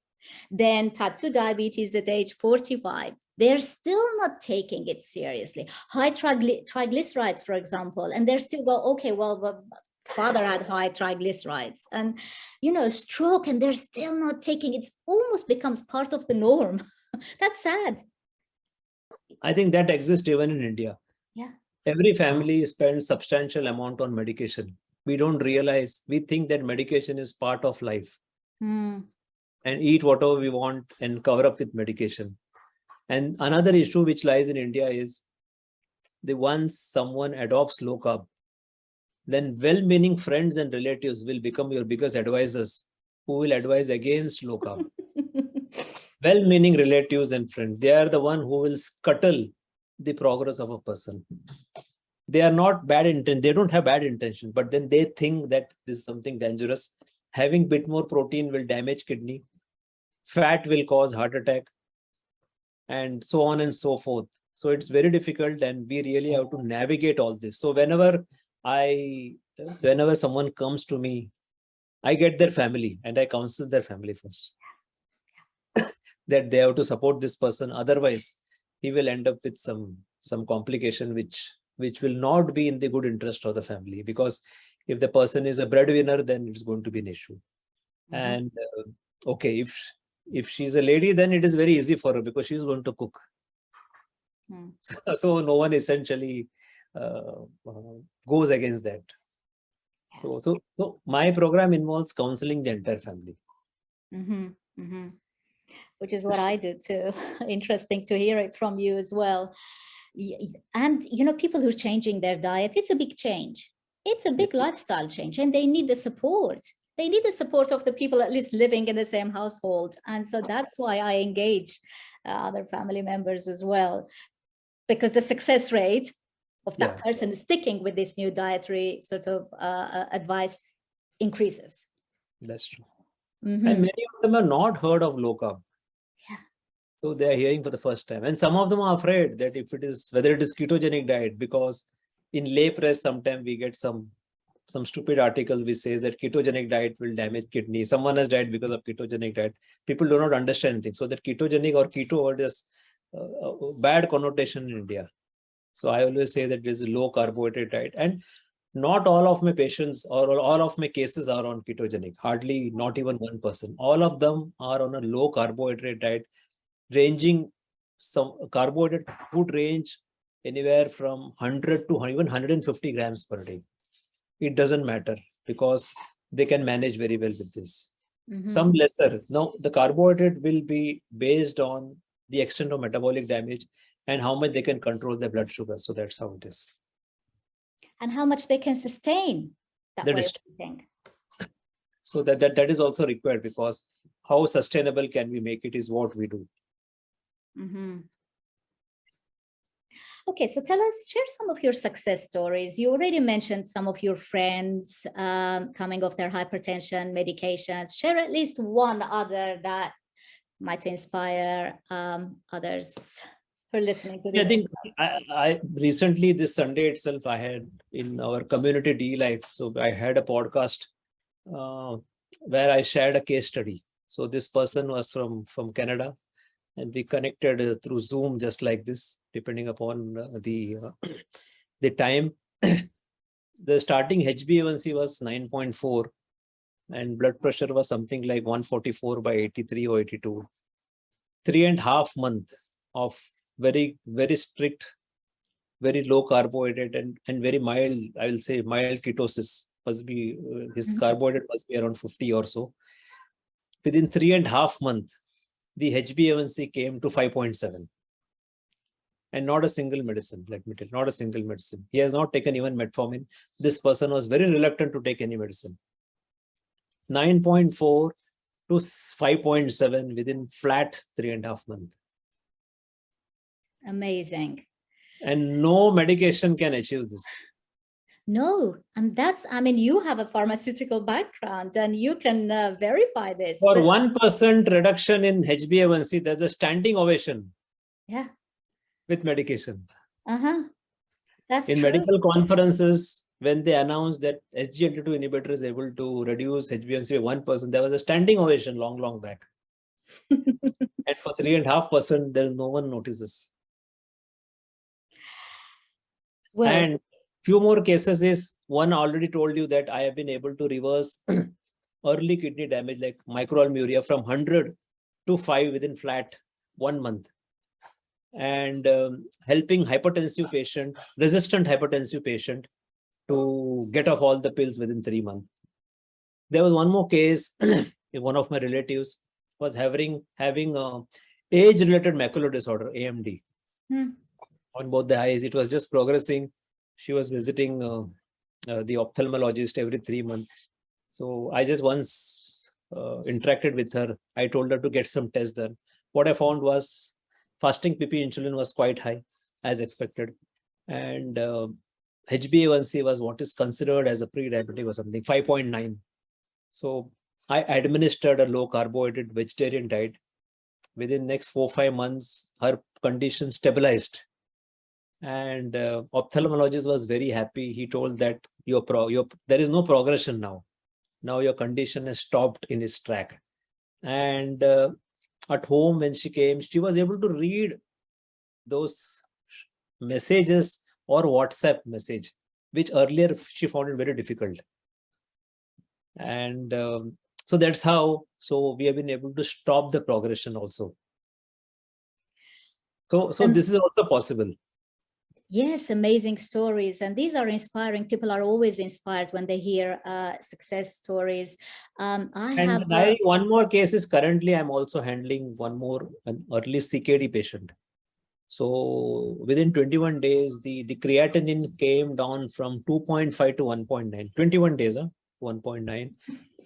[SPEAKER 1] then type 2 diabetes at age 45. They're still not taking it seriously. High triglycerides, for example, and they're still go, okay, well, father had high triglycerides, and stroke, and they're still not taking it. It almost becomes part of the norm. That's sad.
[SPEAKER 2] I think that exists even in India.
[SPEAKER 1] Yeah.
[SPEAKER 2] Every family spends substantial amount on medication. We don't realize, we think that medication is part of life. And eat whatever we want and cover up with medication. And another issue which lies in India is, once someone adopts low carb, then well-meaning friends and relatives will become your biggest advisors, who will advise against low carb. Well-meaning relatives and friends, they are the one who will scuttle the progress of a person. They are not bad intent. They don't have bad intention, but then they think that this is something dangerous. Having a bit more protein will damage kidney. Fat will cause heart attack, and so on and so forth. So it's very difficult, and we really have to navigate all this. So whenever someone comes to me, I get their family and I counsel their family first. That they have to support this person. Otherwise, he will end up with some complication which will not be in the good interest of the family. Because if the person is a breadwinner, then it's going to be an issue. And okay, if she's a lady, then it is very easy for her because she's going to cook. So no one essentially goes against that. So my program involves counseling the entire family.
[SPEAKER 1] Which is what I do too. Interesting to hear it from you as well. And people who are changing their diet, it's a big change. It's a big lifestyle change, and they need the support. They need the support of the people at least living in the same household. And so that's why I engage other family members as well, because the success rate of that person sticking with this new dietary sort of advice increases.
[SPEAKER 2] That's true. And many of them have not heard of low carb. So they are hearing for the first time. And some of them are afraid that whether it is ketogenic diet, because in lay press, sometimes we get some stupid articles which says that ketogenic diet will damage kidney. Someone has died because of ketogenic diet. People do not understand anything. So that ketogenic or keto word is a bad connotation in India. So I always say that this is low carbohydrate diet. And not all of my patients or all of my cases are on ketogenic. Hardly, not even 1%. All of them are on a low carbohydrate diet, ranging some carbohydrate would range anywhere from 100 to even 150 grams per day. It doesn't matter because they can manage very well with this. Some lesser. Now, the carbohydrate will be based on the extent of metabolic damage and how much they can control their blood sugar. So that's how it is.
[SPEAKER 1] And how much they can sustain that way of eating.
[SPEAKER 2] So that is also required, because how sustainable can we make it is what we do.
[SPEAKER 1] Okay, so tell us, share some of your success stories. You already mentioned some of your friends coming off their hypertension medications. Share at least one other that might inspire others who are listening to this.
[SPEAKER 2] I think I recently, this Sunday itself, I had in our community D Life. So I had a podcast where I shared a case study. So this person was from Canada, and we connected through Zoom, just like this, depending upon the time. The starting HbA1c was 9.4, and blood pressure was something like 144 by 83 or 82. 3.5 months of very, very strict, very low carbohydrate and very mild, I will say mild ketosis. Must be his carbohydrate must be around 50 or so. Within 3.5 months, the HbA1c came to 5.7. And not a single medicine, let me tell you, not a single medicine. He has not taken even metformin. This person was very reluctant to take any medicine. 9.4 to 5.7 within flat 3.5 months.
[SPEAKER 1] Amazing.
[SPEAKER 2] And no medication can achieve this.
[SPEAKER 1] No, and that's, I mean, you have a pharmaceutical background and you can verify this.
[SPEAKER 2] For 1% reduction in HbA1c, there's a standing ovation.
[SPEAKER 1] Yeah.
[SPEAKER 2] With medication.
[SPEAKER 1] That's
[SPEAKER 2] in
[SPEAKER 1] true.
[SPEAKER 2] Medical conferences, when they announced that SGLT2 inhibitor is able to reduce HbA1c by 1%, there was a standing ovation long back. And for 3.5%, there no one notices. Well, and few more cases is, one already told you that I have been able to reverse early kidney damage like microalbuminuria from 100 to 5 within flat 1 month. And helping hypertensive patient, resistant hypertensive patient, to get off all the pills within 3 months. There was one more case. One of my relatives was having age-related macular disorder, AMD, on both the eyes. It was just progressing. She was visiting the ophthalmologist every 3 months. So I just once interacted with her. I told her to get some tests done. What I found was fasting PP insulin was quite high, as expected. And HbA1c was what is considered as a pre-diabetic or something, 5.9. So I administered a low carbohydrate vegetarian diet. Within next 4-5 months, her condition stabilized. And ophthalmologist was very happy. He told that there is no progression now. Now your condition has stopped in its track. And at home, when she came, she was able to read those messages or WhatsApp message, which earlier she found it very difficult. And so that's how, so we have been able to stop the progression also. So this is also possible.
[SPEAKER 1] Yes, amazing stories. And these are inspiring. People are always inspired when they hear success stories.
[SPEAKER 2] One more case is currently I'm also handling an early CKD patient. So within 21 days, the creatinine came down from 2.5 to 1.9. 21 days, 1.9.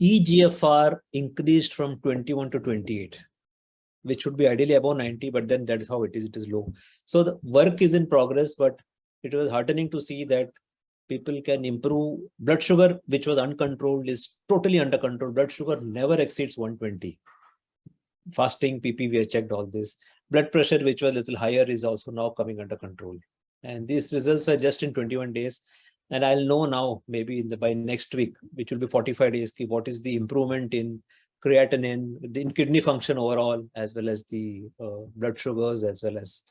[SPEAKER 2] eGFR increased from 21 to 28. Which should be ideally above 90, but then that is how it is. It is low. So the work is in progress, but it was heartening to see that people can improve. Blood sugar, which was uncontrolled, is totally under control. Blood sugar never exceeds 120. Fasting PP, we have checked all this. Blood pressure, which was a little higher, is also now coming under control. And these results were just in 21 days. And I'll know now, maybe by next week, which will be 45 days, what is the improvement in creatinine, in kidney function overall, as well as the blood sugars, as well as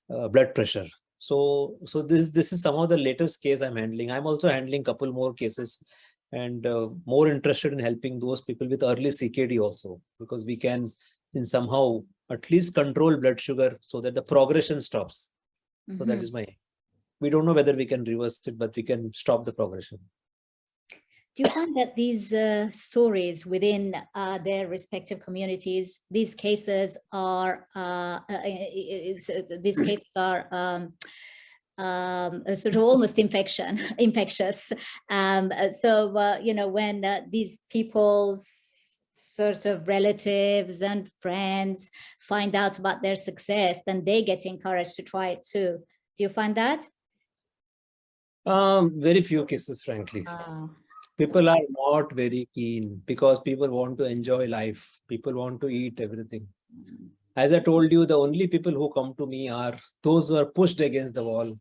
[SPEAKER 2] blood pressure. So this is some of the latest case I'm handling. I'm also handling a couple more cases, and more interested in helping those people with early CKD also, because we can in somehow at least control blood sugar so that the progression stops. So that is we don't know whether we can reverse it, but we can stop the progression.
[SPEAKER 1] Do you find that these stories within their respective communities, these cases are sort of almost infectious? When these people's sort of relatives and friends find out about their success, then they get encouraged to try it too. Do you find that?
[SPEAKER 2] Very few cases, frankly. People are not very keen because people want to enjoy life. People want to eat everything. As I told you, the only people who come to me are those who are pushed against the wall.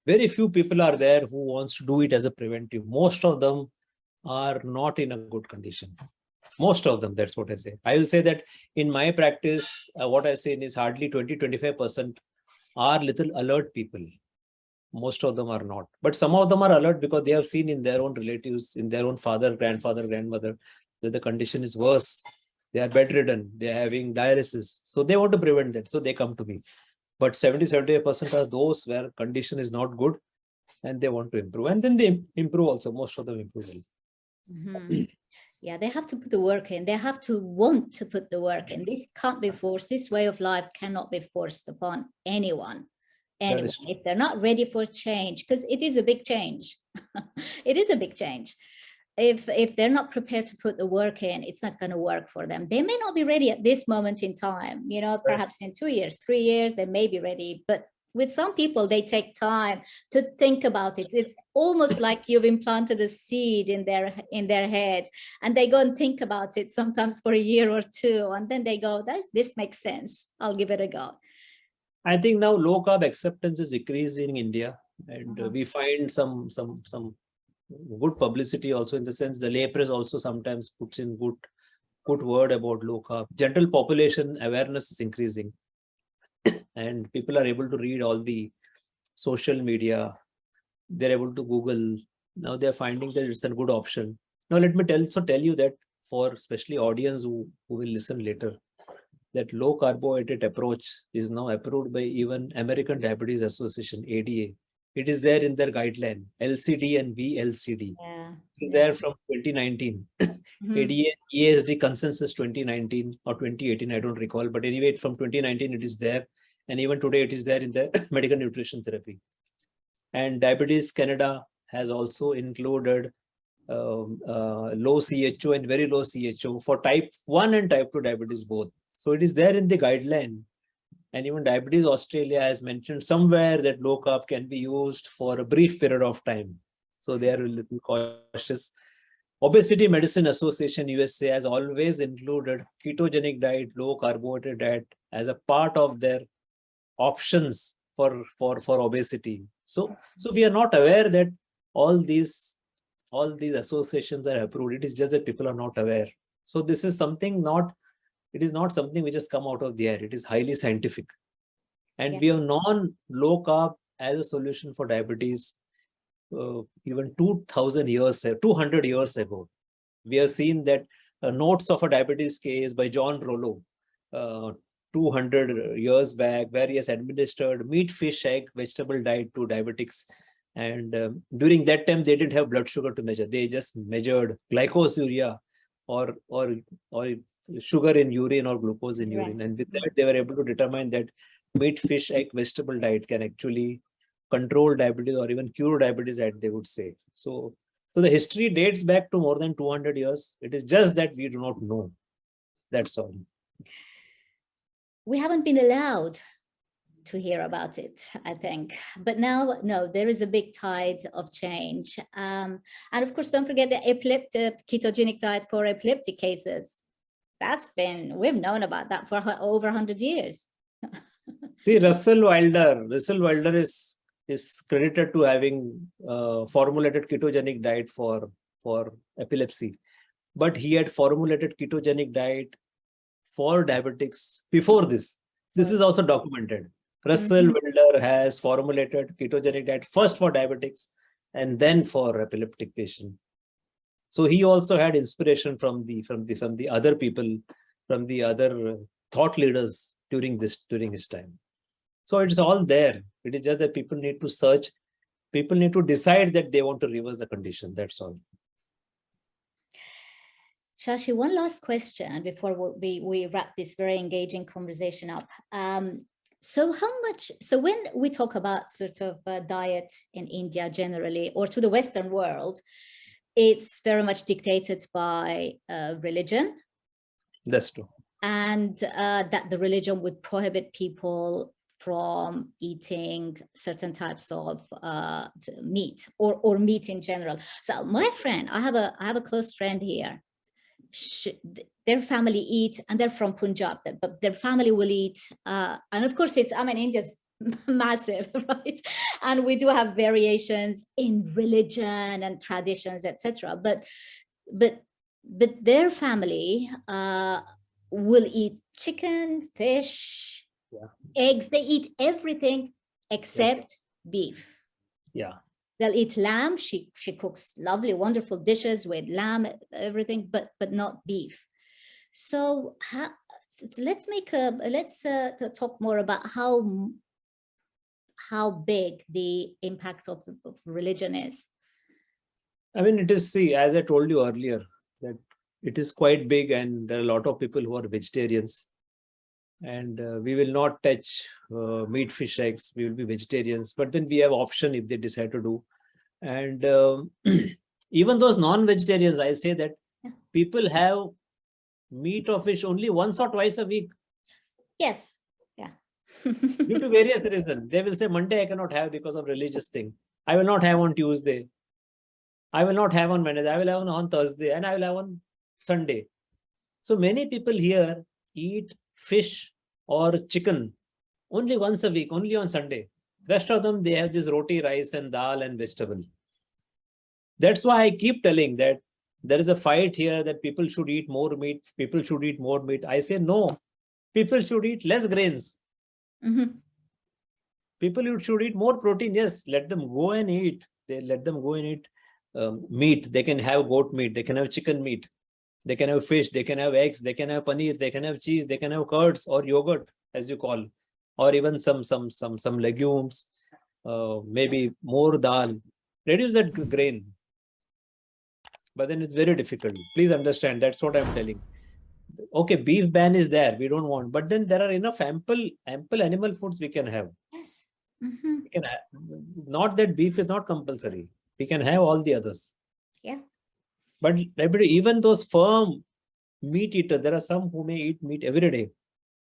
[SPEAKER 2] Very few people are there who wants to do it as a preventive. Most of them are not in a good condition. Most of them, that's what I say. I will say that in my practice, what I say is hardly 20-25% are little alert people. Most of them are not. But some of them are alert because they have seen in their own relatives, in their own father, grandfather, grandmother, that the condition is worse. They are bedridden. They are having dialysis. So they want to prevent that. So they come to me. But 70-75% are those where condition is not good and they want to improve. And then they improve also. Most of them improve.
[SPEAKER 1] Yeah, they have to put the work in. They have to want to put the work in. This can't be forced. This way of life cannot be forced upon anyone. If they're not ready for change, because it is a big change. It is a big change. If they're not prepared to put the work in, it's not going to work for them. They may not be ready at this moment in time, perhaps in 2 years, 3 years, they may be ready. But with some people, they take time to think about it. It's almost like you've implanted a seed in their head, and they go and think about it sometimes for a year or two, and then they go, this makes sense. I'll give it a go.
[SPEAKER 2] I think now low carb acceptance is decreasing in India, and we find some good publicity also, in the sense the lay press also sometimes puts in good word about low carb. General population awareness is increasing, and people are able to read all the social media. They're able to Google. Now they're finding that it's a good option. Now let me tell you that for especially audience who will listen later, that low carbohydrate approach is now approved by even American Diabetes Association, ADA. It is there in their guideline, LCD and VLCD. It's there from 2019. ADA, EASD consensus 2019 or 2018, I don't recall. But anyway, from 2019, it is there. And even today, it is there in the medical nutrition therapy. And Diabetes Canada has also included low CHO and very low CHO for type 1 and type 2 diabetes both. So it is there in the guideline. And even Diabetes Australia has mentioned somewhere that low carb can be used for a brief period of time. So they are a little cautious. Obesity Medicine Association USA has always included ketogenic diet, low carbohydrate diet as a part of their options for obesity. So we are not aware that all these associations are approved. It is just that people are not aware. So this is something it is not something which has come out of the air. It is highly scientific. And we have known low carb as a solution for diabetes even 200 years ago. We have seen that Notes of a Diabetes Case by John Rollo 200 years back, where he has administered meat, fish, egg, vegetable diet to diabetics. And during that time, they didn't have blood sugar to measure. They just measured glycosuria or sugar in urine or glucose in urine. And with that, they were able to determine that meat, fish, egg, vegetable diet can actually control diabetes or even cure diabetes, as they would say. So the history dates back to more than 200 years. It is just that we do not know. That's all.
[SPEAKER 1] We haven't been allowed to hear about it, I think. But now, no, there is a big tide of change. And of course, don't forget the ketogenic diet for epileptic cases. We've known about that for over 100 years.
[SPEAKER 2] See, Russell Wilder is credited to having formulated ketogenic diet for epilepsy, but he had formulated ketogenic diet for diabetics before this. This is also documented. Russell Wilder has formulated ketogenic diet first for diabetics and then for epileptic patient. So he also had inspiration from the other people, from the other thought leaders during his time. So it's all there. It is just that people need to search. People need to decide that they want to reverse the condition. That's all.
[SPEAKER 1] Shashi, one last question before we wrap this very engaging conversation up. So when we talk about sort of diet in India generally, or to the Western world, it's very much dictated by religion.
[SPEAKER 2] That's true.
[SPEAKER 1] And that the religion would prohibit people from eating certain types of meat or meat in general. So my friend, I have a close friend here. Their family eat, and they're from Punjab, but their family will eat, and of course India's massive, right? And we do have variations in religion and traditions, etc. But their family will eat chicken, fish, eggs. They eat everything except beef.
[SPEAKER 2] Yeah.
[SPEAKER 1] They'll eat lamb. She cooks lovely, wonderful dishes with lamb, everything, but not beef. So let's talk more about how big the impact of religion is.
[SPEAKER 2] I mean, it is, see, as I told you earlier, that it is quite big, and there are a lot of people who are vegetarians, and we will not touch meat, fish, eggs. We will be vegetarians, but then we have option if they decide to do. And even those non-vegetarians, I say that people have meat or fish only once or twice a week.
[SPEAKER 1] Yes. Yeah.
[SPEAKER 2] Due to various reasons. They will say Monday I cannot have because of religious thing. I will not have on Tuesday. I will not have on Wednesday. I will have on Thursday, and I will have on Sunday. So many people here eat fish or chicken only once a week, only on Sunday. Rest of them, they have this roti, rice and dal and vegetable. That's why I keep telling that there is a fight here that people should eat more meat. People should eat more meat. I say no. People should eat less grains. People should eat more protein. Yes, let them go and eat. Let them go and eat meat. They can have goat meat. They can have chicken meat. They can have fish. They can have eggs. They can have paneer. They can have cheese. They can have curds or yogurt, as you call, or even some legumes. Maybe more dal. Reduce that grain. But then it's very difficult. Please understand. That's what I'm telling. Okay, beef ban is there. We don't want. But then there are enough ample animal foods we can have.
[SPEAKER 1] Yes.
[SPEAKER 2] We can have, not that beef is not compulsory. We can have all the others.
[SPEAKER 1] Yeah.
[SPEAKER 2] But even those firm meat eaters, there are some who may eat meat every day.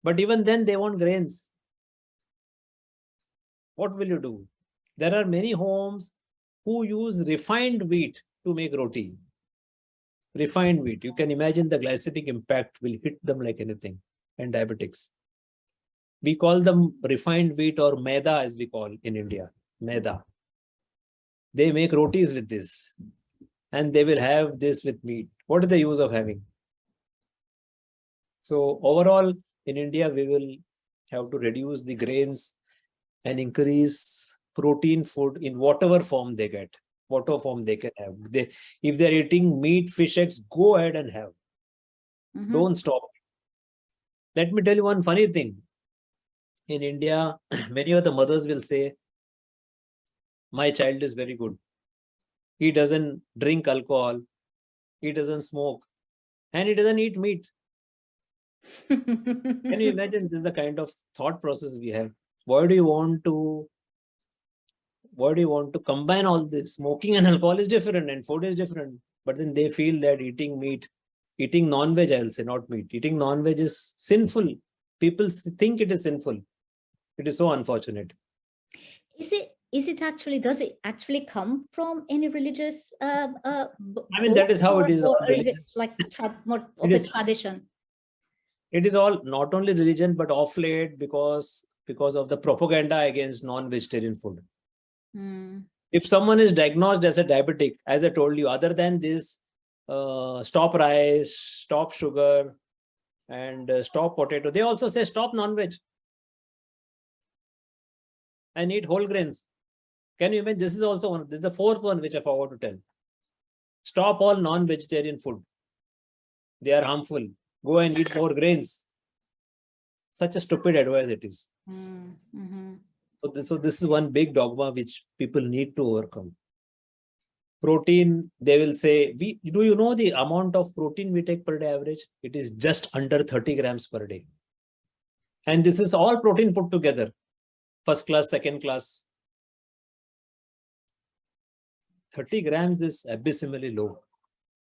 [SPEAKER 2] But even then they want grains. What will you do? There are many homes who use refined wheat to make roti. Refined wheat. You can imagine the glycemic impact will hit them like anything. And diabetics. We call them refined wheat, or maida as we call in India. Maida. They make rotis with this. And they will have this with meat. What is the use of having? So overall, in India, we will have to reduce the grains and increase protein food in whatever form they get, whatever form they can have. If they're eating meat, fish, eggs, go ahead and have. Don't stop. Let me tell you one funny thing. In India, many of the mothers will say, my child is very good. He doesn't drink alcohol. He doesn't smoke. And he doesn't eat meat. Can you imagine this is the kind of thought process we have? Why do you want to combine all this? Smoking and alcohol is different and food is different. But then they feel that eating meat, eating non-veg, I'll say, not meat. Eating non-veg is sinful. People think it is sinful. It is so unfortunate.
[SPEAKER 1] Does it actually come from any religious
[SPEAKER 2] I mean, that is how it is.
[SPEAKER 1] Or is it like more of a tradition?
[SPEAKER 2] It is all not only religion, but off late, because because of the propaganda against non-vegetarian food.
[SPEAKER 1] Mm.
[SPEAKER 2] If someone is diagnosed as a diabetic, as I told you, other than this, stop rice, stop sugar, and stop potato, they also say stop non-veg and eat whole grains. Can you imagine? This is also one. This is the fourth one which I forgot to tell. Stop all non-vegetarian food. They are harmful. Go and eat more grains. Such a stupid advice it is.
[SPEAKER 1] Mm-hmm.
[SPEAKER 2] So this is one big dogma which people need to overcome. Protein, they will say, do you know the amount of protein we take per day average? It is just under 30 grams per day. And this is all protein put together. First class, second class. 30 grams is abysmally low.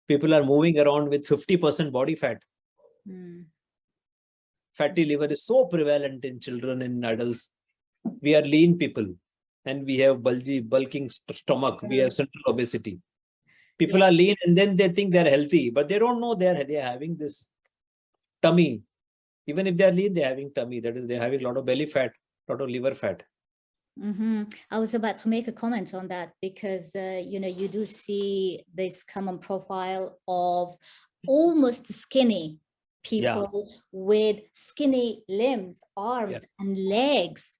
[SPEAKER 2] People are moving around with 50% body fat. Fatty liver is so prevalent in children and adults. We are lean people and we have bulking stomach. We have central obesity. People are lean and then they think they're healthy, but they don't know they're having this tummy. Even if they're lean, they're having tummy. That is, they're having a lot of belly fat, a lot of liver fat.
[SPEAKER 1] I was about to make a comment on that because, you do see this common profile of almost skinny people with skinny limbs, arms and legs,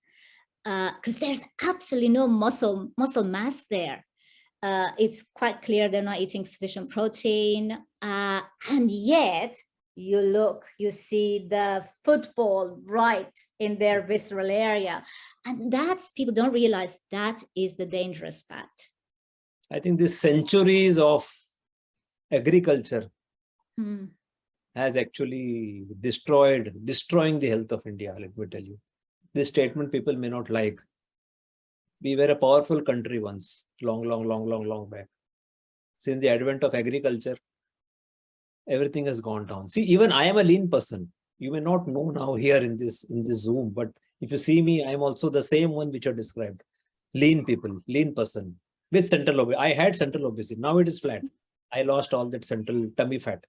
[SPEAKER 1] because there's absolutely no muscle mass there. It's quite clear they're not eating sufficient protein, and yet you see the football right in their visceral area. And people don't realize that is the dangerous fat.
[SPEAKER 2] I think these centuries of agriculture has actually destroying the health of India, let me tell you. This statement people may not like. We were a powerful country once, long back. Since the advent of agriculture, everything has gone down. See, even I am a lean person. You may not know now here in this Zoom, but if you see me, I am also the same one which you described. Lean person with central obesity. I had central obesity. Now it is flat. I lost all that central tummy fat.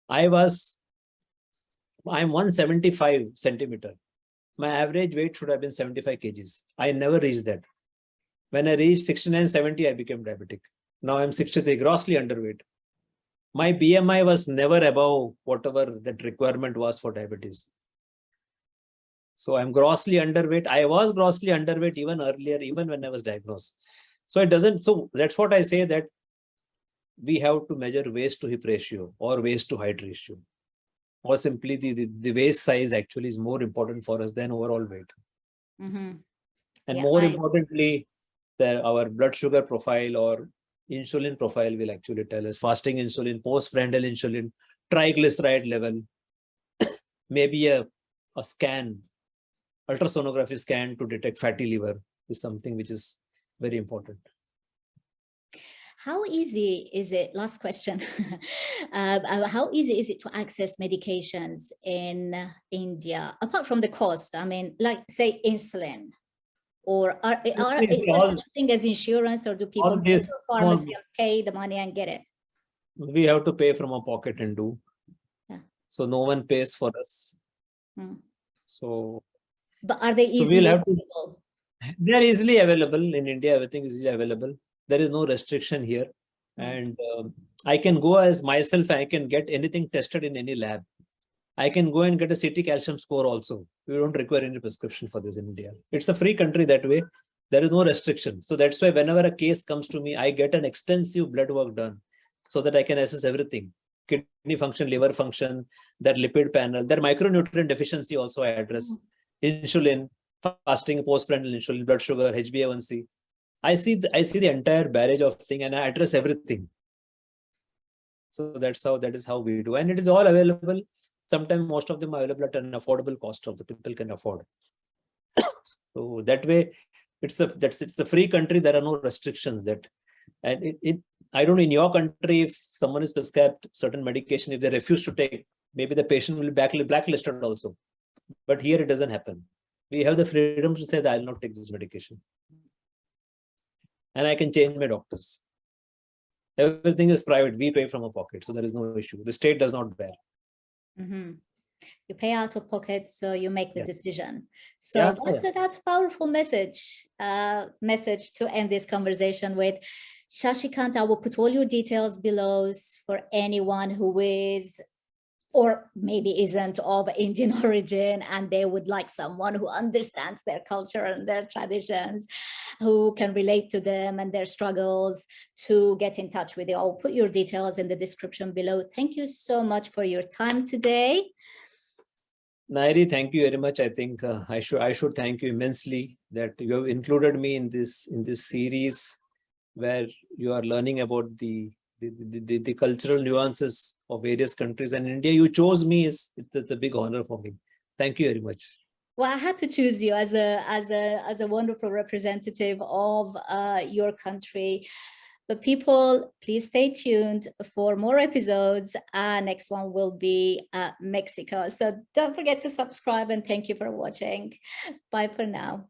[SPEAKER 2] I'm 175 centimeter. My average weight should have been 75 kgs. I never reached that. When I reached 69, 70, I became diabetic. Now I'm 63, grossly underweight. My BMI was never above whatever that requirement was for diabetes. So I'm grossly underweight. I was grossly underweight even earlier, even when I was diagnosed. So that's what I say, that we have to measure waist to hip ratio or waist to height ratio. Or simply the waist size actually is more important for us than overall weight. And more importantly, our blood sugar profile or insulin profile will actually tell us fasting insulin, postprandial insulin, triglyceride level, maybe a scan, ultrasonography scan to detect fatty liver is something which is very important.
[SPEAKER 1] How easy is it, last question, how easy is it to access medications in India, apart from the cost? I mean, like say insulin, or is there such a thing as insurance, or do people go to a pharmacy and pay the money and get it?
[SPEAKER 2] We have to pay from our pocket and do. So no one pays for us. So,
[SPEAKER 1] but are they easily available?
[SPEAKER 2] They are easily available in India. Everything is easily available. There is no restriction here. And I can go as myself. I can get anything tested in any lab. I can go and get a CT calcium score also. We don't require any prescription for this in India. It's a free country that way. There is no restriction. So that's why whenever a case comes to me, I get an extensive blood work done so that I can assess everything. Kidney function, liver function, their lipid panel, their micronutrient deficiency also I address. Insulin, fasting, postprandial insulin, blood sugar, HbA1c. I see the entire barrage of thing and I address everything. So that is how we do. And it is all available. Sometimes most of them are available at an affordable cost of the people can afford. So that way, it's a free country. There are no restrictions I don't know in your country, if someone is prescribed certain medication, if they refuse to take, maybe the patient will be blacklisted also. But here it doesn't happen. We have the freedom to say that I will not take this medication. And I can change my doctors. Everything is private. We pay from our pocket. So there is no issue. The state does not bear.
[SPEAKER 1] You pay out of pocket, so you make the
[SPEAKER 2] Yeah.
[SPEAKER 1] decision. So
[SPEAKER 2] Yeah,
[SPEAKER 1] that's a powerful message to end this conversation with. Shashikant, I will put all your details below for anyone who is or maybe isn't of Indian origin, and they would like someone who understands their culture and their traditions, who can relate to them and their struggles, to get in touch with you. I'll put your details in the description below. Thank you so much for your time today.
[SPEAKER 2] Nairi, thank you very much. I think I should thank you immensely that you have included me in this series where you are learning about the cultural nuances of various countries, and India. You chose me. It's a big honor for me. Thank you very much.
[SPEAKER 1] Well, I had to choose you as a wonderful representative of your country. But people, please stay tuned for more episodes. Next one will be Mexico. So don't forget to subscribe, and thank you for watching. Bye for now.